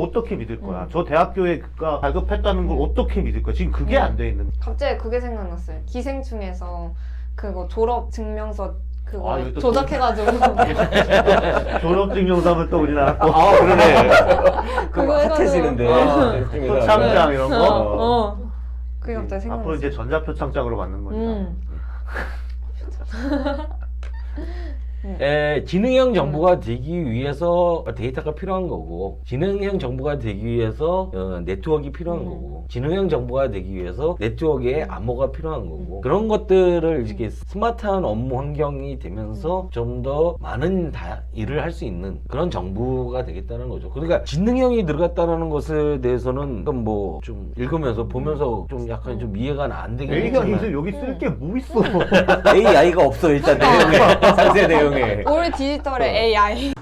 어떻게 믿을 거야? 저 대학교에가 발급했다는 걸 어떻게 믿을 거야? 지금 그게 안 돼 있는. 갑자기 그게 생각났어요. 기생충에서 그거 졸업 증명서 그거 아, 이거 또 조작해가지고 졸업증명서 하면 또 우리나라 거. 아 그러네. 그거 핫해지는데. 표창장 이런 거. 그게 갑자기 생각났어. 앞으로 이제 전자표창장으로 받는 거니까. 지능형 정보가 되기 위해서 데이터가 필요한 거고, 지능형 정보가 되기 위해서 네트워크가 필요한 거고, 지능형 정보가 되기 위해서 네트워크에 암호가 필요한 거고, 그런 것들을 이렇게 스마트한 업무 환경이 되면서 좀 더 많은 일을 할 수 있는 그런 정보가 되겠다는 거죠. 그러니까 지능형이 들어갔다는 것에 대해서는 뭐 좀 읽으면서 보면서 좀 약간 좀 이해가 안 되긴 A가 했지만 이제 여기 쓸 게 뭐 있어? AI가 없어 일단 내용에 상세 내용에. 우리 디지털의 AI.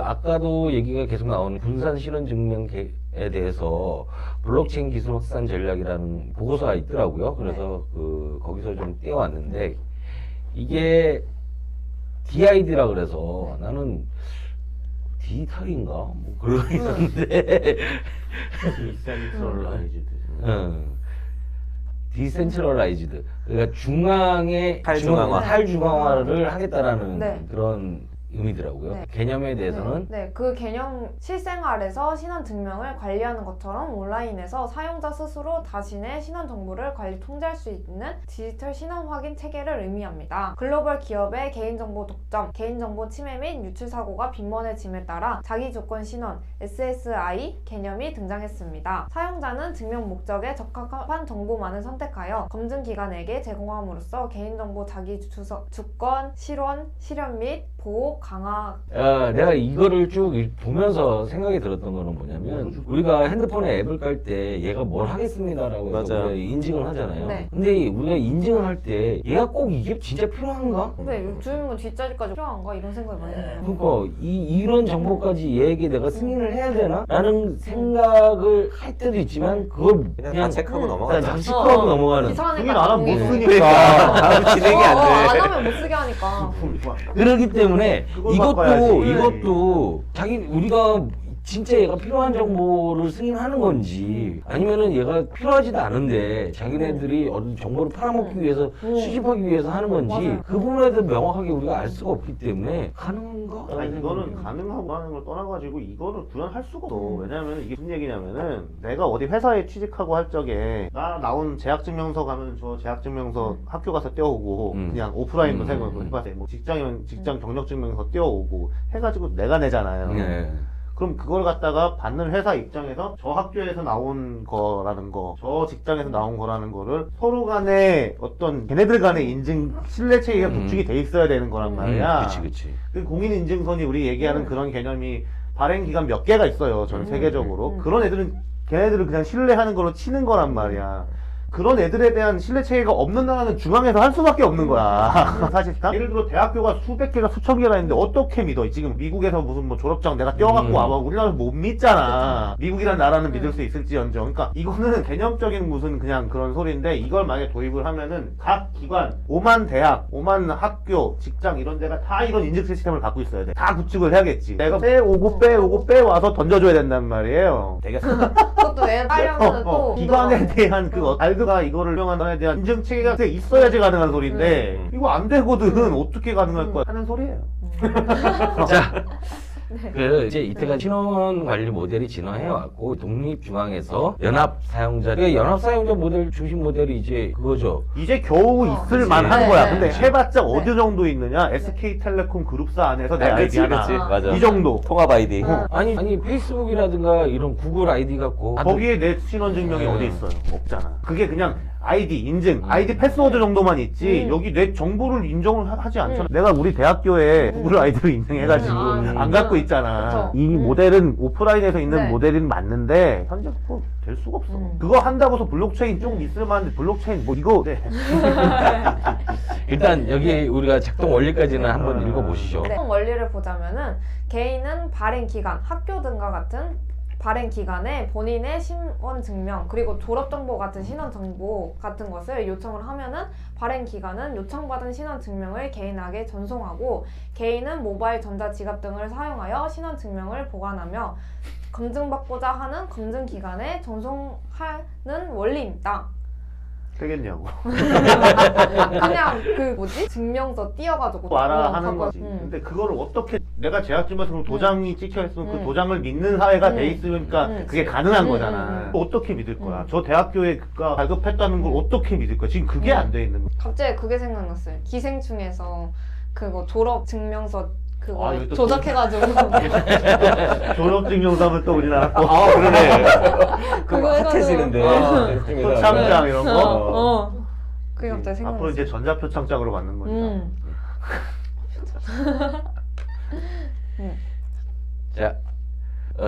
아까도 얘기가 계속 나오는 분산 실현 증명에 대해서 블록체인 기술 확산 전략이라는 보고서가 있더라고요. 그래서 거기서 좀 떼어왔는데, 이게 DID라 그래서 나는 디지털인가 뭐 그런 게 있었는데 디센트럴라이즈드, 그러니까 중앙에 탈중앙화. 탈중앙화를 하겠다라는 네. 그런 의미더라고요. 네. 개념에 대해서는 네, 그 개념 실생활에서 신원 증명을 관리하는 것처럼 온라인에서 사용자 스스로 자신의 신원 정보를 관리 통제할 수 있는 디지털 신원 확인 체계를 의미합니다. 글로벌 기업의 개인정보 독점, 개인정보 침해 및 유출 사고가 빈번해짐에 따라 자기조건 신원 SSI 개념이 등장했습니다. 사용자는 증명 목적에 적합한 정보만을 선택하여 검증기관에게 제공함으로써 개인정보 자기 주권, 실현 및 보호 강화. 내가 이거를 쭉 보면서 생각이 들었던 거는 뭐냐면, 우리가 핸드폰에 앱을 깔 때 얘가 뭘 하겠습니다라고 해서 맞아요. 우리가 인증을 하잖아요. 네. 근데 우리가 인증을 할 때 얘가 꼭 이게 진짜 필요한가? 근데 주민번 뒷자리까지 필요한가? 이런 생각이 많이 들어요. 그러니까 이런 정보까지 얘에게 내가 승인을 해야 되나? 라는 생각을 할 때도 있지만, 그걸 그냥 다 그냥 체크하고 그냥 넘어가죠. 다 체크하고 넘어가는. 승인 안 하면 못 나중에. 쓰니까. 바로 진행이 안 돼. 안 하면 못 쓰게 하니까. 그렇기 때문에 그걸 바꿔야지. 이것도 우리가 진짜 얘가 필요한 정보를 승인하는 건지, 아니면은 얘가 필요하지도 않은데 자기네들이 어떤 정보를 팔아먹기 위해서 수집하기 위해서 하는 건지, 맞아요. 그 부분에 대해서 명확하게 우리가 알 수가 없기 때문에 가능한가? 아니, 이거는 가능하고 하는 걸 떠나가지고 이거를 구현할 수가 없어. 왜냐면 이게 무슨 얘기냐면은, 내가 어디 회사에 취직하고 할 적에 나 나온 재학증명서 가면 저 재학증명서 학교 가서 떼어오고, 그냥 오프라인도 생각하고 해봤어요. 뭐 직장 경력증명서 떼어오고 해가지고 내가 내잖아요. 네. 그럼 그걸 갖다가 받는 회사 입장에서 저 학교에서 나온 거라는 거, 저 직장에서 나온 거라는 거를 서로 간에 어떤 걔네들 간의 인증 신뢰 체계가 구축이 돼 있어야 되는 거란 말이야. 그치. 그 공인인증선이 우리 얘기하는 그런 개념이 발행 기간 몇 개가 있어요. 전 세계적으로. 그런 애들은 걔네들을 그냥 신뢰하는 걸로 치는 거란 말이야. 그런 애들에 대한 신뢰 체계가 없는 나라는 중앙에서 할 수밖에 없는 거야. 사실상 예를 들어 대학교가 수백 개가 수천 개가 있는데 어떻게 믿어? 지금 미국에서 무슨 뭐 졸업장 내가 떼어갖고 와봐. 우리나라 못 믿잖아. 미국이란 나라는 믿을 수 있을지언정. 그러니까 이거는 개념적인 무슨 그냥 그런 소리인데, 이걸 만약에 도입을 하면은 각 기관, 5만 대학, 5만 학교, 직장 이런 데가 다 이런 인증 시스템을 갖고 있어야 돼. 다 구축을 해야겠지. 내가 빼오고 빼와서 던져줘야 된단 말이에요. 되겠어. 그것도 애 하려면 또 기관에 대한 알드가 이거를 운영하는 거에 대한 인증 체계가 있어야지 가능한 소리인데, 이거 안 되거든. 어떻게 가능할 거야? 하는 소리예요. 자, 이제 이때까지 신원 관리 모델이 진화해왔고, 독립중앙에서 연합 사용자, 그러니까 연합 사용자 모델 중심 모델이 이제 그거죠. 이제 겨우 있을 그치. 만한 네, 거야. 네. 근데 해봤자 네. 어느 정도 있느냐? SK텔레콤 그룹사 안에서 내 아, 아이디 그치, 하나. 그치. 맞아. 이 정도. 통합 아이디. 아니 페이스북이라든가 이런 구글 아이디 갖고 거기에 내 신원 증명이 어디 있어요? 없잖아. 그게 그냥 아이디 인증, 아이디 패스워드 정도만 있지, 여기 내 정보를 인정을 하지 않잖아. 내가 우리 대학교에 구글 아이디를 인증해가지고 안 갖고 있잖아. 그쵸. 이 모델은 오프라인에서 있는 네. 모델은 맞는데 현재 그거 될 수가 없어. 그거 한다고서 블록체인 좀 있을 만한데 블록체인 뭐 이거 네. 일단 여기 우리가 작동 원리까지는 한번 읽어보시죠. 네. 원리를 보자면은 개인은 발행 기관, 학교 등과 같은 발행 기간에 본인의 신원 증명 그리고 졸업 정보 같은 신원 정보 같은 것을 요청을 하면은 발행 기간은 요청받은 신원 증명을 개인에게 전송하고 개인은 모바일 전자 지갑 등을 사용하여 신원 증명을 보관하며 검증받고자 하는 검증 기간에 전송하는 원리입니다. 되겠냐고. 그냥 그 뭐지? 증명서 띄어가지고 와라 하는 갖고 거지. 응. 근데 그거를 어떻게 내가 제약증에서 그럼 도장이 찍혀 있으면 그 응. 도장을 믿는 사회가 돼 응. 있으니까 응. 그게 가능한 응. 거잖아. 응. 어떻게 믿을 거야? 응. 저 대학교에 그가 발급했다는 걸 응. 어떻게 믿을 거야? 지금 그게 응. 안 돼 있는 거야. 갑자기 그게 생각났어요. 기생충에서 그거 졸업 증명서 그거 아, 이거 또 조작해가지고 졸업증명서 하면 또 우리나라 거. 아 그러네. 그거 핫해지는데. 표창장 이런 거. 그게 갑자기 생각났어. 앞으로 이제 전자표창장으로 받는 거니까. 자,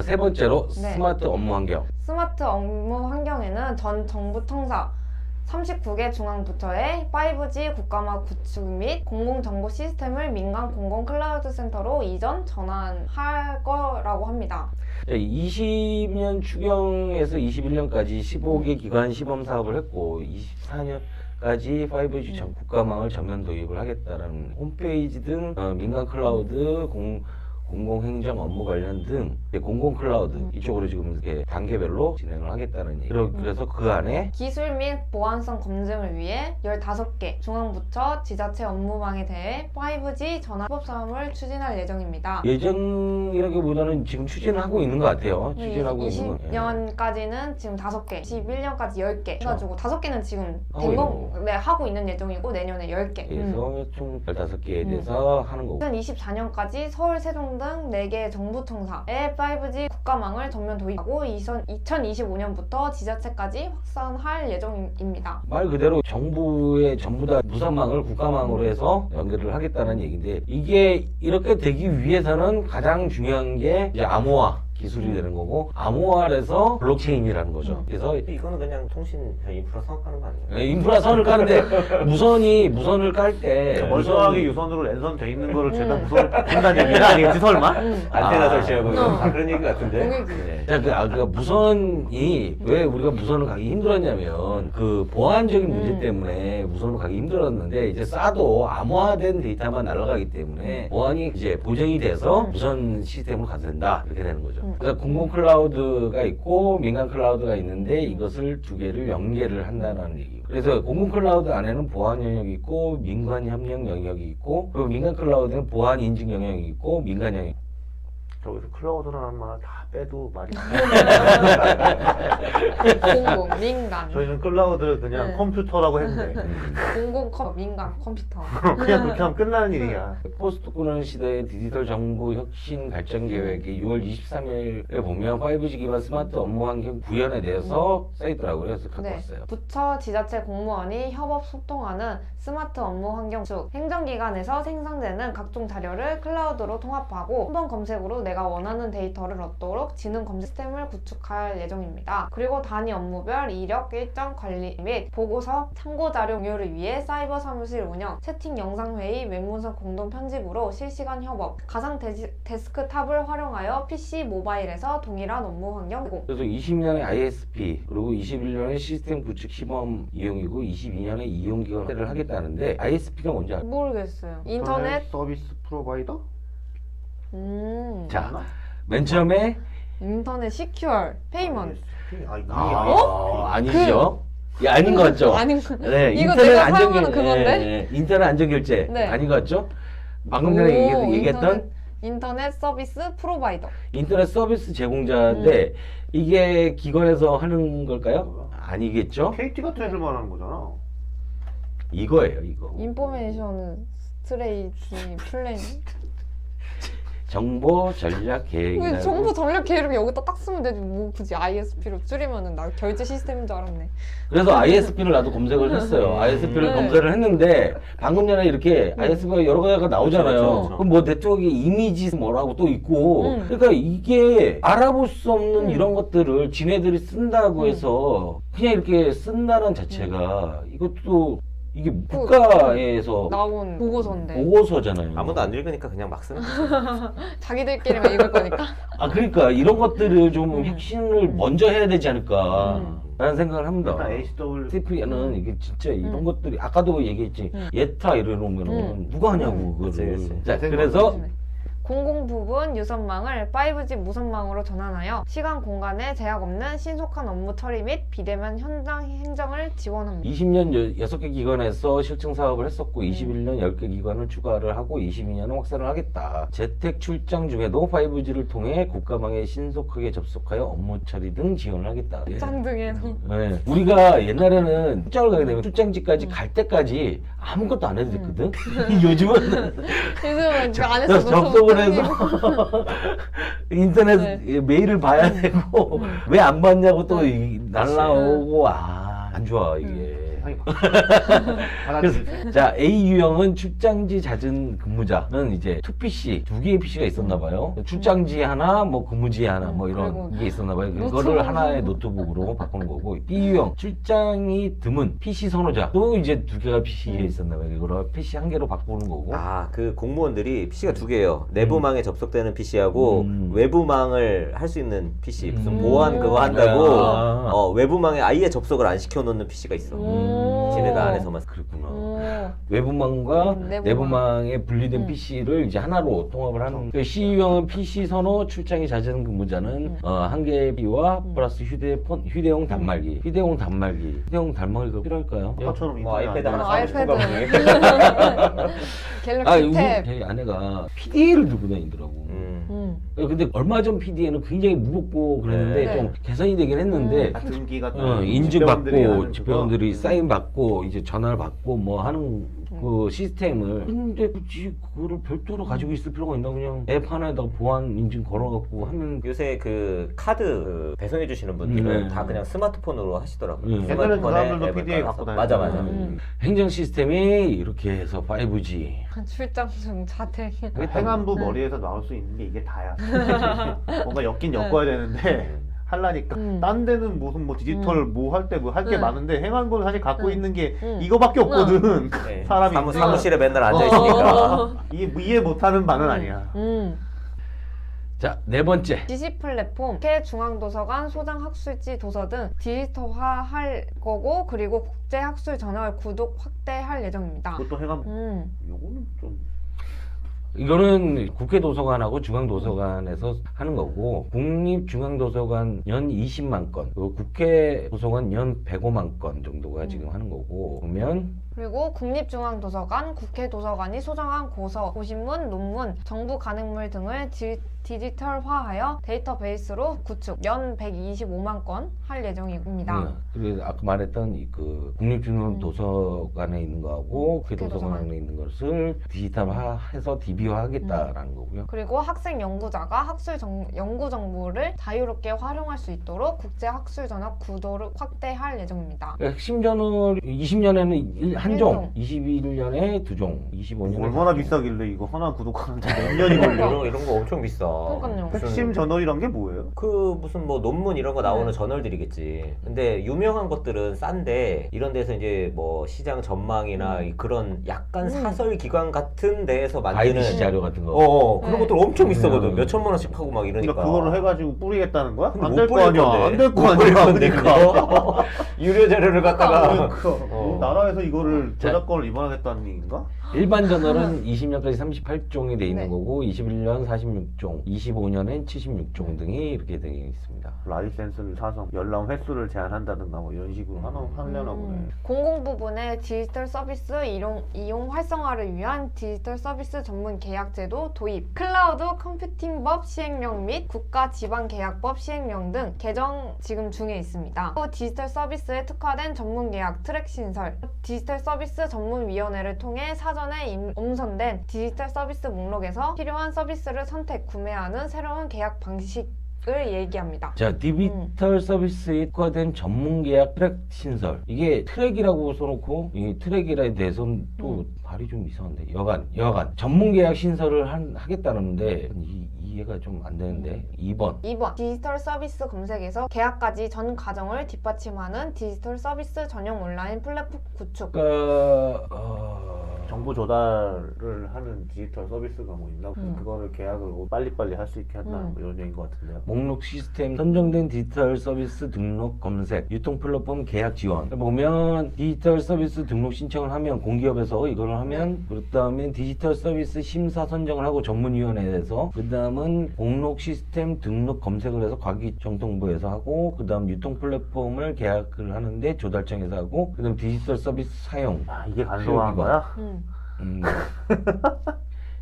세 번째로 네. 스마트 업무 환경. 스마트 업무 환경에는 전 정부 청사 39개 중앙부처의 5G 국가화 구축 및 공공정보 시스템을 민간 공공 클라우드 센터로 이전 전환할 거라고 합니다. 20년 추경에서 21년까지 15개 기관 시범 사업을 했고 24년까지 5G 전 국가망을 전면 도입을 하겠다라는 홈페이지 등 민간 클라우드 공공행정 업무 관련 등 공공 클라우드 이쪽으로 지금 이렇게 단계별로 진행을 하겠다는 얘기. 그래서 그 안에 기술 및 보안성 검증을 위해 15개 중앙부처 지자체 업무망에 대해 5G 전환 사업 사업을 추진할 예정입니다. 예정이라기보다는 지금 추진하고 있는 것 같아요. 추진하고 있는 거. 20년까지는 지금 5개, 21년까지 10개 해가지고 5개는 지금 하고 하고 있는 예정이고 내년에 10개. 그래서 총 15개에 대해서 하는 거고. 2024년까지 서울, 세종 등 4개 정부청사에 5G 국가망을 전면 도입하고 2025년부터 지자체까지 확산할 예정입니다. 말 그대로 정부의 전부 다 무선망을 국가망으로 해서 연결을 하겠다는 얘기인데 이게 이렇게 되기 위해서는 가장 중요한 게 이제 암호화 기술이 되는 거고 암호화에서 블록체인이라는 거죠. 그래서 이거는 그냥 통신 인프라 사업하는 거 아니에요? 인프라 선을 까는데 무선을 깔 때 멀쩡하게 유선으로 랜선 돼 있는 거를 죄다 무선을 바꾼다는 얘기는 아니겠지 설마? 안테나 아. 설치하고 다 그런 얘기 같은데. 공익이. 자, 그 무선이 왜 우리가 무선을 가기 힘들었냐면 그 보안적인 문제 때문에 무선을 가기 힘들었는데 이제 싸도 암호화된 데이터만 날아가기 때문에 보안이 이제 보정이 돼서 무선 시스템으로 가도 된다 이렇게 되는 거죠. 그래서 공공 클라우드가 있고 민간 클라우드가 있는데 이것을 두 개를 연계를 한다는 얘기. 그래서 공공 클라우드 안에는 보안 영역이 있고 민간 협력 영역이 있고 그리고 민간 클라우드는 보안 인증 영역이 있고 민간 영역. 저기서 클라우드라는 말 다 빼도 말이 공공, 민간, 저희는 클라우드를 그냥 네. 컴퓨터라고 했는데 공공, 민간, 컴퓨터. 그냥 그렇게 하면 끝나는 일이야. 포스트 코로나 시대의 디지털 정부 혁신 발전 계획이 6월 23일에 보면 5G 기반 스마트 업무 환경 구현에 대해서 써있더라고요. 그래서 갖고 네. 왔어요. 부처, 지자체 공무원이 협업 소통하는 스마트 업무 환경 구축, 행정기관에서 생성되는 각종 자료를 클라우드로 통합하고 한 번 검색으로 내가 원하는 데이터를 얻도록 지능 검색 시스템을 구축할 예정입니다. 그리고 단위 업무별 이력 일정 관리 및 보고서, 참고 자료 공유를 위해 사이버 사무실 운영, 채팅 영상회의, 웹문서 공동 편집으로 실시간 협업, 가상 데스크탑을 활용하여 PC, 모바일에서 동일한 업무 환경 제공. 그래서 20년에 ISP 그리고 21년에 시스템 구축 시범 이용이고 22년에 이용 기간을 하겠다는데 ISP가 뭔지 알아요? 모르겠어요. 인터넷? 서비스 프로바이더? 자, 맨 처음에 인터넷 시큐얼 페이먼트. 아, 이거 아니죠? 예, 아닌 것 같죠? 아닌 거. 네, 이거 인터넷 내가 안전결- 사용하는 그건데? 네, 인터넷 안전결제 네. 아닌 것 같죠? 방금 전에 오, 얘기했던 인터넷 서비스 프로바이더. 인터넷 서비스 제공자인데 이게 기관에서 하는 걸까요? 아니겠죠? KT 같은 애들 말하는 거잖아. 이거예요, 이거. 인포메이션 스트레이지 플랜. 정보 전략 계획이라고. 왜 정보 전략 계획을 여기다 딱 쓰면 되지 뭐 굳이 ISP로 줄이면은 나 결제 시스템인 줄 알았네. 그래서 ISP를 나도 검색을 했어요. ISP를 네. 검색을 했는데 방금 전에 이렇게 ISP가 여러 가지가 나오잖아요. 그렇죠. 그럼 뭐 네트워크 이미지 뭐라고 또 있고. 음. 그러니까 이게 알아볼 수 없는 음. 이런 것들을 지네들이 쓴다고 해서 그냥 이렇게 쓴다는 자체가 이것도 이게 국가에서 나온 보고서인데 보고서잖아요. 아무도 안 읽으니까 그냥 막 쓰는 거지. 자기들끼리만 읽을 거니까. 아 그러니까 이런 것들을 좀 핵심을 먼저 해야 되지 않을까 라는 생각을 합니다. 일단 HW 스테피아는 이게 진짜 이런 것들이 아까도 얘기했지 예타 이러면은 누가 하냐고 그거를. 그치. 자 그래서 공공 부분 유선망을 5G 무선망으로 전환하여 시간 공간에 제약 없는 신속한 업무 처리 및 비대면 현장 행정을 지원합니다. 20년 6개 기관에서 실증 사업을 했었고 21년 10개 기관을 추가를 하고 22년은 확산을 하겠다. 재택 출장 중에도 5G를 통해 국가망에 신속하게 접속하여 업무 처리 등 지원을 하겠다. 예. 장 등에도 네. 우리가 옛날에는 출장을 가게 되면 출장지까지 갈 때까지 아무것도 안 해도 됐거든? 요즘은 요즘은 그 안에서 접속을 해서 인터넷 네. 메일을 봐야 되고 왜 안 받냐고 또 날라오고 안 좋아 이게. 세상이 그래서 자 A 유형은 출장지 잦은 근무자는 이제 2PC 2개의 PC가 있었나 봐요. 출장지 하나 뭐 근무지 하나 뭐 이런 그리고 게 있었나 봐요. 노트북. 그거를 하나의 노트북으로 바꾸는 거고 B 유형 출장이 드문 PC 선호자도 이제 2개가 PC에 있었나 봐요. 이거를 PC 한 개로 바꾸는 거고. 아, 그 공무원들이 PC가 2개예요. 내부망에 접속되는 PC하고 음. 외부망을 할 수 있는 PC. 무슨 음. 보안 그거 한다고 아. 외부망에 아예 접속을 안 시켜놓는 PC가 있어. 지네가 안에서만. 그렇구나. 외부망과 내부망에 분리된 PC를 이제 하나로 통합을 하는. 그 C유형은 PC 선호 출장이 잦은 근무자는 한 개의 B와 플러스 휴대용 단말기. 휴대용 단말기가 필요할까요? 아까처럼 뭐 인터넷 아이패드 안 하나 되나? 사고 아이패드. 싶은가 보네. 갤럭시 탭. 저희 아내가 PDA를 들고 다니더라고. 근데 얼마 전 PDA는 굉장히 무겁고 그랬는데 네. 좀 개선이 되긴 했는데 등기 같은 인증받고 집회원들이 사인 받고 이제 전화를 받고 뭐 하는 그 시스템을 근데 굳이 그거를 별도로 가지고 있을 필요가 있나 그냥 앱 하나에다가 보안 인증 걸어갖고 하면 요새 그 카드 그 배송해 주시는 분들은 다 그냥 스마트폰으로 하시더라고요. 옛날에는 그 사람들도 앱을 PDA 깔아서. 갖고 맞아 다녔잖아요. 맞아. 행정 시스템이 이렇게 해서 5G 출장 중 자택. 행안부 머리에서 나올 수 있는 게 이게 다야. 뭔가 엮긴 엮어야 되는데 하려니까 딴 데는 무슨 뭐 디지털 뭐 할 때 뭐 할 게 많은데 행안부는 사실 갖고 있는 게 이거밖에 없거든. 네. 사람이 사무실에 맨날 앉아 있으니까. 이해 못하는 바는 아니야. 자, 네 번째. 지시 플랫폼, 국회 중앙도서관, 소장학술지 도서 등 디지털화할 거고 그리고 국제학술 저널 구독 확대할 예정입니다. 그것도 행안부. 요거는 좀 이거는 국회 도서관하고 중앙 도서관에서 하는 거고 국립 중앙 도서관 연 20만 건, 그리고 국회 도서관 연 105만 건 정도가 지금 하는 거고 보면 그리고 국립중앙도서관, 국회도서관이 소정한 고서, 고신문, 논문, 정부 간행물 등을 디지털화하여 데이터베이스로 구축, 연 125만 건 할 예정입니다. 그래서 아까 말했던 그 국립중앙도서관에 있는 거하고 국회 도서관에 있는 것을 디지털화해서 DB화하겠다라는 거고요. 그리고 학생 연구자가 연구 정보를 자유롭게 활용할 수 있도록 국제 학술 전업 구도를 확대할 예정입니다. 핵심 저널 20년에는 한 종, 종. 21년에 2종, 25년에 얼마나 비싸길래 이거 하나 구독하는데 몇 년이 걸려? 이런 거 엄청 비싸. 그러니까요. 핵심 저널이란 게 뭐예요? 그 무슨 뭐 논문 이런 거 나오는 네. 저널들이겠지. 근데 유명한 것들은 싼데 이런 데서 이제 뭐 시장 전망이나 그런 약간 사설 기관 같은 데에서 만드는 IBC 자료 같은 거. 그런 네. 것들 엄청 비싸거든. 몇 천만 원씩 하고 막 이러니까. 그러니까 그거를 해가지고 뿌리겠다는 거야? 근데 안 못 될 거 뿌릴 아니야. 건데. 안 될 거 못 뿌릴 아니야. 건데, 그러니까. 그거. 유료 자료를 갖다가 나라에서 이거를 저작권을 위반하겠다는 얘기인가? 일반 저널은 20년까지 38종이 돼 있는 네. 거고 21년 46종, 25년엔 76종 등이 이렇게 되어 있습니다. 라이센스를 사서 열람 횟수를 제한한다든가 뭐 이런 식으로 하려나 보네. 공공 부분의 디지털 서비스 이용 활성화를 위한 디지털 서비스 전문 계약 제도 도입, 클라우드 컴퓨팅법 시행령 및 국가 지방 계약법 시행령 등 개정 지금 중에 있습니다. 또 디지털 서비스에 특화된 전문 계약 트랙 신설, 디지털 서비스 전문위원회를 통해 사전에 엄선된 디지털 서비스 목록에서 필요한 서비스를 선택, 구매하는 새로운 계약 방식을 얘기합니다. 자, 디지털 서비스에 특화된 전문 계약 트랙 신설. 이게 트랙이라고 써놓고 이 트랙이라에 대해서는 또 말이 좀 이상한데 여간 전문 계약 신설을 하겠다는데 이해가 좀 안 되는데 2번 2번 디지털 서비스 검색에서 계약까지 전 과정을 뒷받침하는 디지털 서비스 전용 온라인 플랫폼 구축. 정보 조달을 하는 디지털 서비스가 뭐 있나? 그거를 계약을 빨리빨리 할 수 있게 한다 뭐 이런 얘기인 것 같은데요. 목록 시스템 선정된 디지털 서비스 등록 검색 유통 플랫폼 계약 지원 보면 디지털 서비스 등록 신청을 하면 공기업에서 이걸 하면 그다음에 디지털 서비스 심사 선정을 하고 전문위원회에서 그다음은 목록 시스템 등록 검색을 해서 과기정통부에서 하고 그다음 유통 플랫폼을 계약을 하는데 조달청에서 하고 그다음 디지털 서비스 사용 이게 간소화한 거야?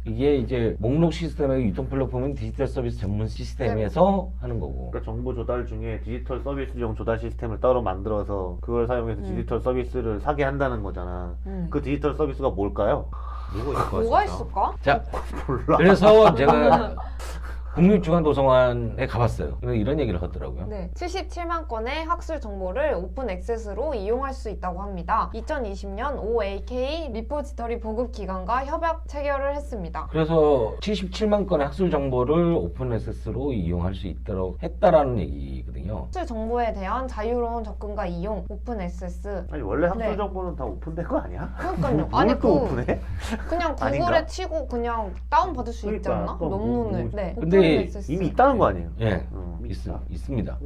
이게 이제 목록 시스템의 유통 플랫폼은 디지털 서비스 전문 시스템에서 하는 거고. 그러니까 정보 조달 중에 디지털 서비스용 조달 시스템을 따로 만들어서 그걸 사용해서 디지털 서비스를 사게 한다는 거잖아. 그 디지털 서비스가 뭘까요? 뭐가 있을까? 자, 몰라. 그래서 제가 국립중앙도서관에 가봤어요. 그래서 이런 얘기를 하더라고요. 네, 77만 건의 학술 정보를 오픈 액세스로 이용할 수 있다고 합니다. 2020년 OAK 리포지터리 보급 기관과 협약 체결을 했습니다. 그래서 77만 건의 학술 정보를 오픈 액세스로 이용할 수 있도록 했다라는 얘기거든요. 학술 정보에 대한 자유로운 접근과 이용, 오픈 액세스. 아니 원래 학술 네. 정보는 다 오픈된 거 아니야? 그러니까요. 뭘 아니 또 오픈해? 그냥 구글에 아닌가? 치고 그냥 다운 받을 수 있지 그러니까, 않나? 또 뭐, 논문을. 네. 근데 오픈 액세스. 이미 있다는 거 아니에요? 예, 있다. 있습니다.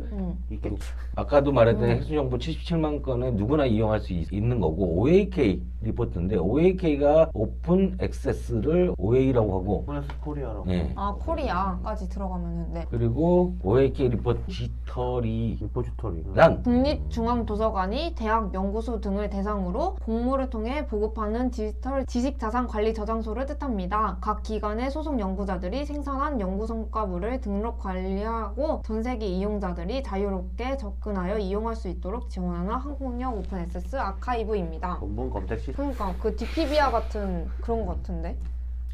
있겠지. 아까도 말했던 학술 정보 77만 건은 누구나 이용할 수 있는 거고 OAK 리포트인데 OAK가 오픈 액세스를 OA라고 하고 오픈해서 코리아라고. 예. 아, 코리아까지 들어가면은 네. 그리고 OAK 리포지터리 리포지터리. 란 국립중앙도서관이 대학, 연구소 등을 대상으로 공모를 통해 보급하는 디지털 지식자산 관리 저장소를 뜻합니다. 각 기관의 소속 연구자들이 생산한 연구 성과물을 등록 관리하고 전 세계 이용자들이 자유롭게 접근하여 이용할 수 있도록 지원하는 한국형 오픈 액세스 아카이브입니다. 논문 검색 시스템 그러니까 그 디피비아 같은 그런 것 같은데.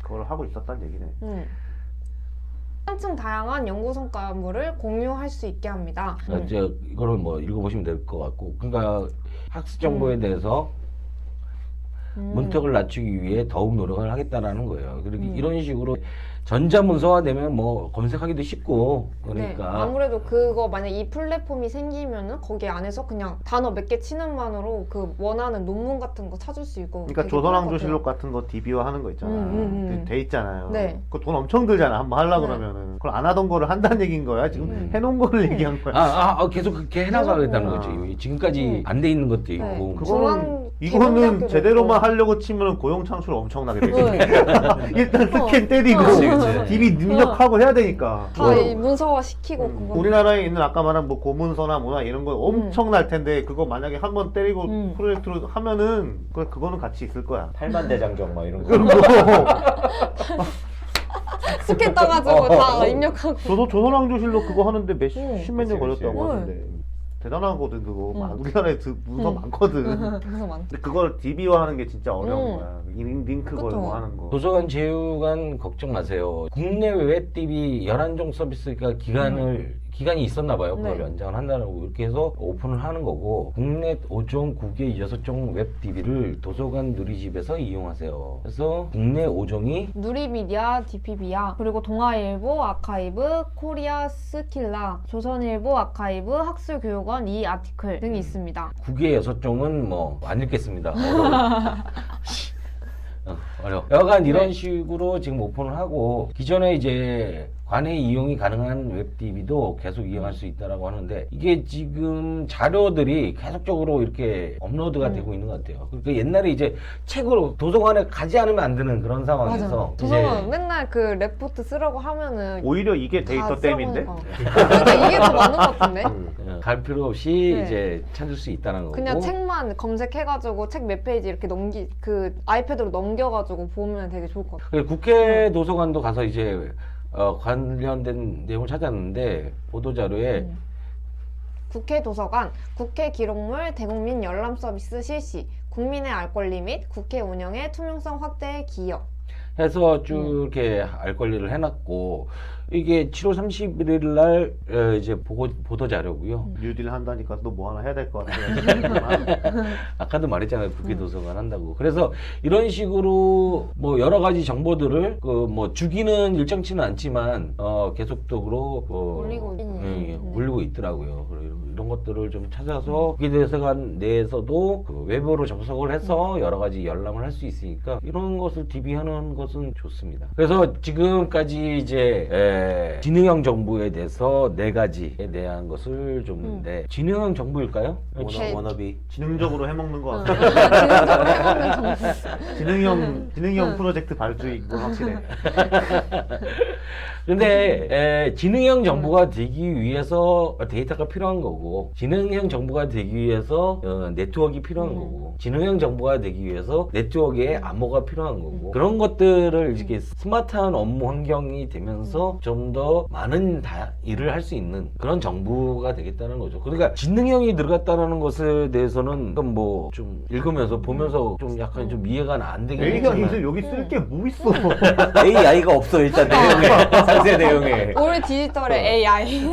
그걸 하고 있었다는 얘기네. 한층 다양한 연구 성과물을 공유할 수 있게 합니다. 이제 이거를 뭐 읽어보시면 될 것 같고 그러니까 학술 정보에 대해서 문턱을 낮추기 위해 더욱 노력을 하겠다라는 거예요. 그리고 이런 식으로 전자문서화되면 뭐 검색하기도 쉽고 네, 그러니까 아무래도 그거 만약 이 플랫폼이 생기면은 거기 안에서 그냥 단어 몇 개 치는 만으로 그 원하는 논문 같은 거 찾을 수 있고. 그러니까 되게 조선왕조실록 같은 거 DB화 하는 거 있잖아. 돼 있잖아요. 네. 그거 돈 엄청 들잖아. 한번 하려고 네. 그러면은. 그걸 안 하던 거를 한다는 얘기인 거야. 지금 해놓은 거를 얘기한 거야. 계속 그렇게 해나가겠다는 거지. 지금까지 안 돼 있는 것도 있고 네. 그거는 중앙대학교도 이거는 제대로만 있고. 하려고 치면 고용 창출 엄청나게 되지. 네. 일단 스캔 때리고 그치. DB 능력하고 해야 되니까. 다 이 문서화 시키고 그거. 우리나라에 있는 아까 말한 뭐 고문서나 뭐나 이런 거 엄청날 텐데 그거 만약에 한번 때리고 프로젝트로 하면은 그거는 같이 있을 거야. 팔만대장경 막 이런 거. 그리고 스캔 떠가지고 다 입력하고. 저도 조선왕조실록 그거 하는데 십몇 년 그치, 걸렸다고 그치. 하는데 대단하거든 그거. 우리나라에 문서 많거든. 문서 많다. 근데 그걸 DB화 하는 게 진짜 어려운 거야. 링크 그쵸. 걸고 하는 거. 도서관 제휴관 걱정 마세요. 국내 웹 DB 11종 서비스가 기간이 있었나 봐요. 그걸 네. 연장을 한다고 이렇게 해서 오픈을 하는 거고 국내 5종, 국외 6종 웹 DB를 도서관 누리집에서 이용하세요. 그래서 국내 5종이 누리미디어, 디피비아, 그리고 동아일보 아카이브, 코리아 스킬라, 조선일보 아카이브, 학술교육원 이 아티클 등이 있습니다. 국외 6종은 뭐 안 읽겠습니다. 어려워. 여간 이런 식으로 지금 오픈을 하고 기존에 이제 관외 이용이 가능한 웹 DB도 계속 이용할 수 있다라고 하는데 이게 지금 자료들이 계속적으로 이렇게 업로드가 되고 있는 것 같아요. 그러니까 옛날에 이제 책으로 도서관에 가지 않으면 안 되는 그런 상황에서 맞아. 도서관 맨날 그 레포트 쓰라고 하면은 오히려 이게 데이터 다 댐인데? 써보니까. 그러니까 이게 더 많은 것 같은데? 갈 필요 없이 네. 이제 찾을 수 있다는 거고. 그냥 책만 검색해가지고 책 몇 페이지 이렇게 그 아이패드로 넘겨가지고 보면 되게 좋을 것 같아요. 그리고 국회 도서관도 가서 이제 관련된 내용을 찾았는데 보도자료에 국회 도서관, 국회 기록물 대국민 열람 서비스 실시, 국민의 알 권리 및 국회 운영의 투명성 확대에 기여. 해서 쭉 이렇게 알 권리를 해놨고 이게 7월 31일 날 이제 보도 자료고요. 뉴딜 한다니까 또 뭐 하나 해야 될 것 같아요. 아까도 말했잖아요. 국회 도서관 한다고. 그래서 이런 식으로 뭐 여러 가지 정보들을 그 뭐 주기는 일정치는 않지만 계속적으로 올리고 있는. 올리고 있더라고요. 이런 것들을 좀 찾아서 국회 도서관 내에서도 그 웹으로 접속을 해서 여러 가지 열람을 할 수 있으니까 이런 것을 DB하는 것은 좋습니다. 그래서 지금까지 이제 지능형 정부에 대해서 4가지에 대한 것을 좀 했는데 지능형 정부일까요? 워너비. 지능적으로 해먹는 것 같아요. 지능형 프로젝트 발주이고 확실해. 근데 지능형 정부가 되기 위해서 데이터가 필요한 거고 지능형 정부가 되기 위해서 네트워크가 필요한 거고 지능형 정부가 되기 위해서 네트워크에 암호가 필요한 거고 그런 것들을 이렇게 스마트한 업무 환경이 되면서 좀 더 많은 일을 할 수 있는 그런 정부가 되겠다는 거죠. 그러니까 지능형이 들어갔다는 것에 대해서는 뭐 좀 읽으면서 보면서 좀 약간 좀 이해가 안 되긴 A가 했지만 이제 여기 쓸 게 뭐 있어? AI가 없어 일단 내용에 상세 내용에. 우리 디지털의 AI.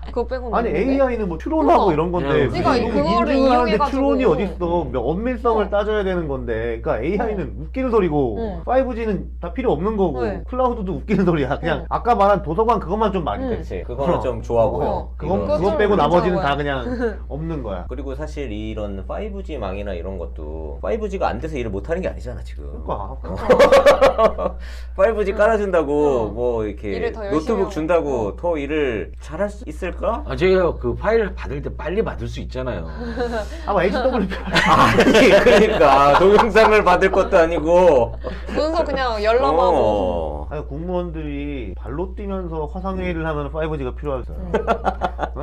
그거 빼고는 아니 없는데? AI는 뭐 추론하고 이런 건데 그러니까 무슨 그거를 인증을 하는데 이용해가지고. 추론이 어딨어? 언밀성을 따져야 되는 건데, 그러니까 AI는 웃기는 소리고 5G는 다 필요 없는 거고 네. 클라우드도 웃기는 소리야. 그냥 아까 말한 도서관 그것만 좀 많이 돼. 그렇지. 그거는 좀 좋아 보여. 그건 이거는. 그거 빼고 좀 나머지는 괜찮아 다 그냥 없는 거야. 그리고 사실 이런 5G 망이나 이런 것도 5G가 안 돼서 일을 못 하는 게 아니잖아 지금. 그러니까 5G 깔아준다고 뭐 이렇게 일을 더 열심히 노트북 하고. 준다고 더 일을 잘할 수 있을까? 제가 그 파일 받을 때 빨리 받을 수 있잖아요. 아마 HWP 아니 그러니까 동영상을 받을 것도 아니고. 문서 그냥 열람하고. 어. 아니, 공무원들이 발로 뛰면서 화상회의를 하면 5G가 필요하겠어요.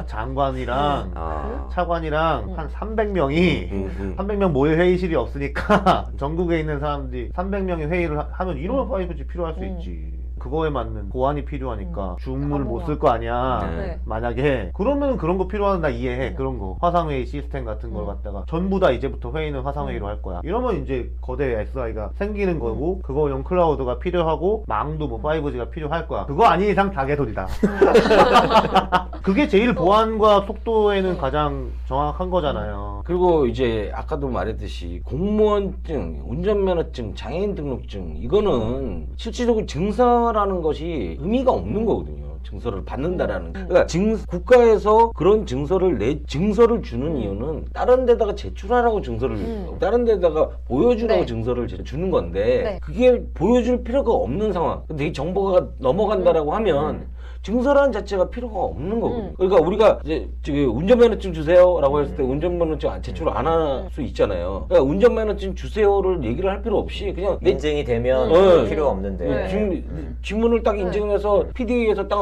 장관이랑 아. 차관이랑 한 300명이 300명 모일 회의실이 없으니까 전국에 있는 사람들이 300명이 회의를 하면 이러면 5G 필요할 수 있지. 그거에 맞는 보안이 필요하니까 줌을 못 쓸 거 아니야. 네. 만약에 그러면 그런 거 필요하면 나 이해해. 그런 거 화상회의 시스템 같은 걸 갖다가 전부 다 이제부터 회의는 화상회의로 할 거야. 이러면 이제 거대 SI가 생기는 거고 그거용 클라우드가 필요하고 망도 뭐 5G가 필요할 거야. 그거 아닌 이상 다 개소리다. 그게 제일 보안과 속도에는 가장 정확한 거잖아요. 그리고 이제 아까도 말했듯이 공무원증, 운전면허증, 장애인 등록증 이거는 실질적으로 증서라는 것이 의미가 없는 거거든요. 증서를 받는다라는. 그러니까 국가에서 그런 증서를 주는 이유는 다른 데다가 제출하라고 증서를 다른 데다가 보여주라고 네. 증서를 주는 건데 네. 그게 보여줄 필요가 없는 상황. 근데 이 정보가 넘어간다라고 하면 증서라는 자체가 필요가 없는 거거든요. 그러니까 우리가 이제 운전면허증 주세요라고 했을 때 운전면허증 제출 안 할 수 있잖아요. 그러니까 운전면허증 주세요를 얘기를 할 필요 없이 그냥 인증이 되면 네. 필요 없는데. 네. 지문을 딱 인증해서 PD에서 딱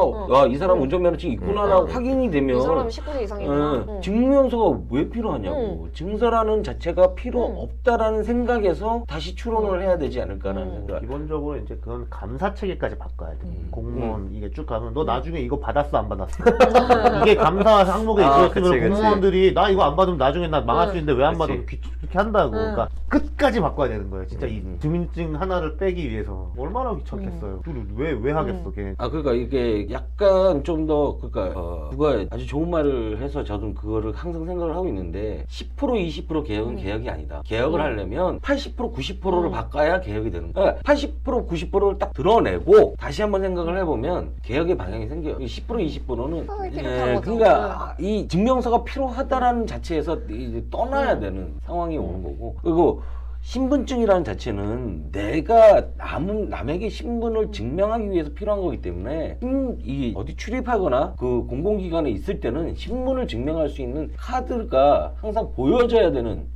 이 사람 운전면허증 있구나라고 확인이 되면 이 사람 19세 이상이구나. 증명서가 왜 필요하냐고. 증서라는 자체가 필요 없다라는 생각에서 다시 추론을 해야 되지 않을까라는 생각. 기본적으로 이제 그건 감사 체계까지 바꿔야 돼. 공무원 이게 쭉 가면 너 나중에 이거 받았어 안 받았어? 이게 감사 항목에 아, 있었으면 그치. 공무원들이 나 이거 안 받으면 나중에 나 망할 수 있는데 왜 안 받아? 그치. 그렇게 한다고. 그러니까 끝까지 바꿔야 되는 거예요. 진짜 이 주민증 하나를 빼기 위해서 얼마나 귀찮겠어요. 왜 하겠어, 걔. 그러니까 이게 약간 좀 더 그러니까 누가 아주 좋은 말을 해서 저도 그거를 항상 생각을 하고 있는데 10% 20% 개혁은 개혁이 아니다. 개혁을 하려면 80% 90%를 바꿔야 개혁이 되는 거야. 80% 90%를 딱 드러내고 다시 한번 생각을 해보면 개혁의 방향이 생겨요. 10% 20%는 이렇게 거죠. 그러니까 이 증명서가 필요하다라는 자체에서 이제 떠나야 되는 상황이 오는 거고 그리고 신분증이라는 자체는 내가 남에게 신분을 증명하기 위해서 필요한 거기 때문에 이 어디 출입하거나 그 공공기관에 있을 때는 신분을 증명할 수 있는 카드가 항상 보여져야 되는.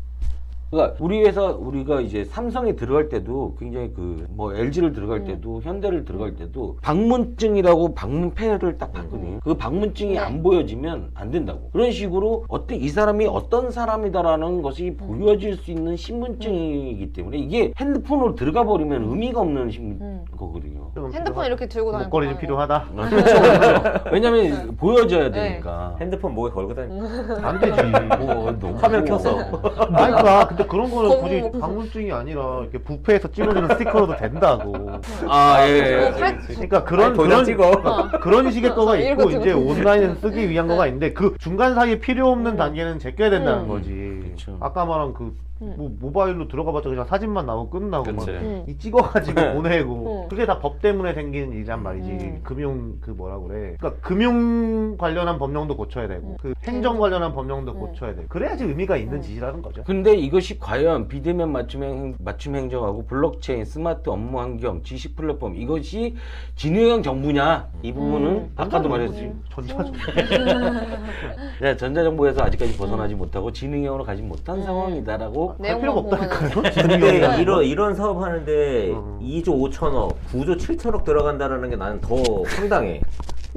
그러니까 우리가 이제 삼성에 들어갈 때도 굉장히 뭐 LG를 들어갈 때도 현대를 들어갈 때도 방문증이라고 방문패를 딱 받거든요. 그 방문증이 안 보여지면 안 된다고. 그런 식으로 이 사람이 어떤 사람이다라는 것이 보여질 수 있는 신분증이기 때문에 이게 핸드폰으로 들어가 버리면 의미가 없는 거거든요. 좀 핸드폰 이렇게 들고 다니고 목걸이 좀 필요하다. 왜냐면 보여줘야 네. 되니까. 핸드폰 목에 걸고 다니. 안 되지. 뭐 너무 화면 켜서. 아니까 근데 그런 거는 고무 굳이 목걸이. 방문증이 아니라 이렇게 뷔페에서 찍어주는 스티커로도 된다고. 아 예. 그러니까 그런 도장 찍어. 그런 식의 거가 이런 있고 거 이제 찍어. 온라인에서 쓰기 위한 거가 있는데 그 중간 사이에 필요 없는 단계는 제껴야 된다는 음. 거지. 그쵸. 아까 말한 그 뭐 모바일로 들어가봤자 그냥 사진만 나오고 끝나고 막 그치. 이 찍어가지고 보내고 음. 그게 다 법 때문에 생기는 일이란 말이지. 음. 금융 그 뭐라 그래. 그러니까 금융 관련한 법령도 고쳐야 되고 그 행정 관련한 법령도 고쳐야 돼. 그래야지 의미가 있는 짓이라는 거죠. 근데 이것이 과연 비대면 맞춤 행정하고 블록체인, 스마트 업무 환경, 지식 플랫폼 이것이 진흥형 정부냐? 이 부분은 아까도 말했지. 전자정부. 네, 전자정부에서 아직까지 벗어나지 못하고 진흥형으로 가지 못한 상황이다라고 할 필요가 없다니까요. 근데 진흥형이. 이런 사업 하는데 2조 5천억, 9조 7천억 들어간다라는 게 나는 더 황당해.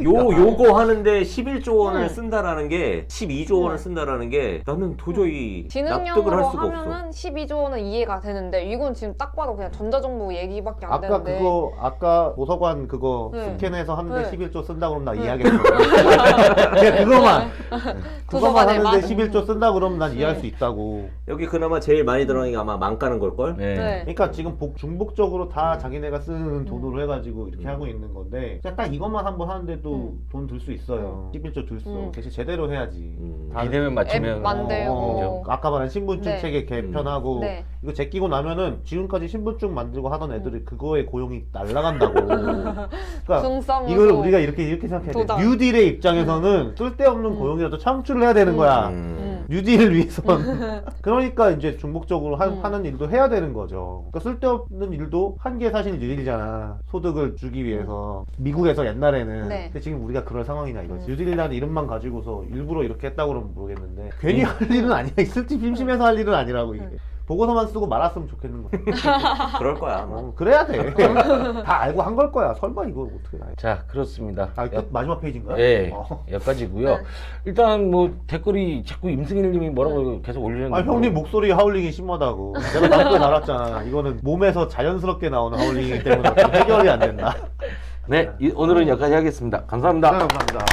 요거 하는데 11조 원을 쓴다라는 게 12조 원을 쓴다라는 게 나는 도저히 납득을 지능형으로 할 수가 없어. 하면은 12조 원은 이해가 되는데 이건 지금 딱 봐도 그냥 전자정부 얘기밖에 안 아까 되는데 그거 아까 도서관 그거 네. 스캔해서 하는데 네. 11조 쓴다 그러면 나 네. 이해하겠어. 그냥 그거만 도서관에만. 하는데 11조 쓴다 그러면 난 이해할 수 있다고. 여기 그나마 제일 많이 들어가는 게 아마 망가는 걸걸? 네. 네. 그러니까 지금 중복적으로 다 자기네가 쓰는 돈으로 해가지고 이렇게 하고 있는 건데 그냥 딱 이것만 한번 하는데도 돈 들 수 있어요. 11조 들 수. 대신 제대로 해야지. 다 비대면 맞춤형 앱 만들고. 아까 말한 신분증 네. 체계 개편하고 네. 이거 제끼고 나면은 지금까지 신분증 만들고 하던 애들이 그거에 고용이 날라간다고. 그러니까 중성으로 이걸 우리가 이렇게 생각해야 돼. 도장. 뉴딜의 입장에서는 쓸데없는 고용이라도 창출을 해야 되는 거야. 뉴딜을 위해선. 그러니까 이제 중복적으로 하는 일도 해야 되는 거죠. 그러니까 쓸데없는 일도 한 게 사실 뉴딜이잖아. 소득을 주기 위해서. 미국에서 옛날에는. 네. 근데 지금 우리가 그럴 상황이냐 이거지. 뉴딜이라는 이름만 가지고서 일부러 이렇게 했다고 그러면 모르겠는데 괜히 할 일은 아니야. 쓸지 심심해서 할 일은 아니라고 이게. 보고서만 쓰고 말았으면 좋겠는 거야. 그럴 거야 아마. 그래야 돼. 다 알고 한 걸 거야. 설마 이거 어떻게 다 해. 자, 그렇습니다. 아, 끝 마지막 페이지인가요? 네, 어. 여기까지고요. 네. 일단 뭐 댓글이 자꾸 임승일님이 뭐라고 계속 올리는 아 거. 형님 목소리 하울링이 심하다고. 내가 댓글 달았잖아. 이거는 몸에서 자연스럽게 나오는 하울링이기 때문에 해결이 안 된다. 네, 오늘은 여기까지 하겠습니다. 감사합니다. 네, 감사합니다.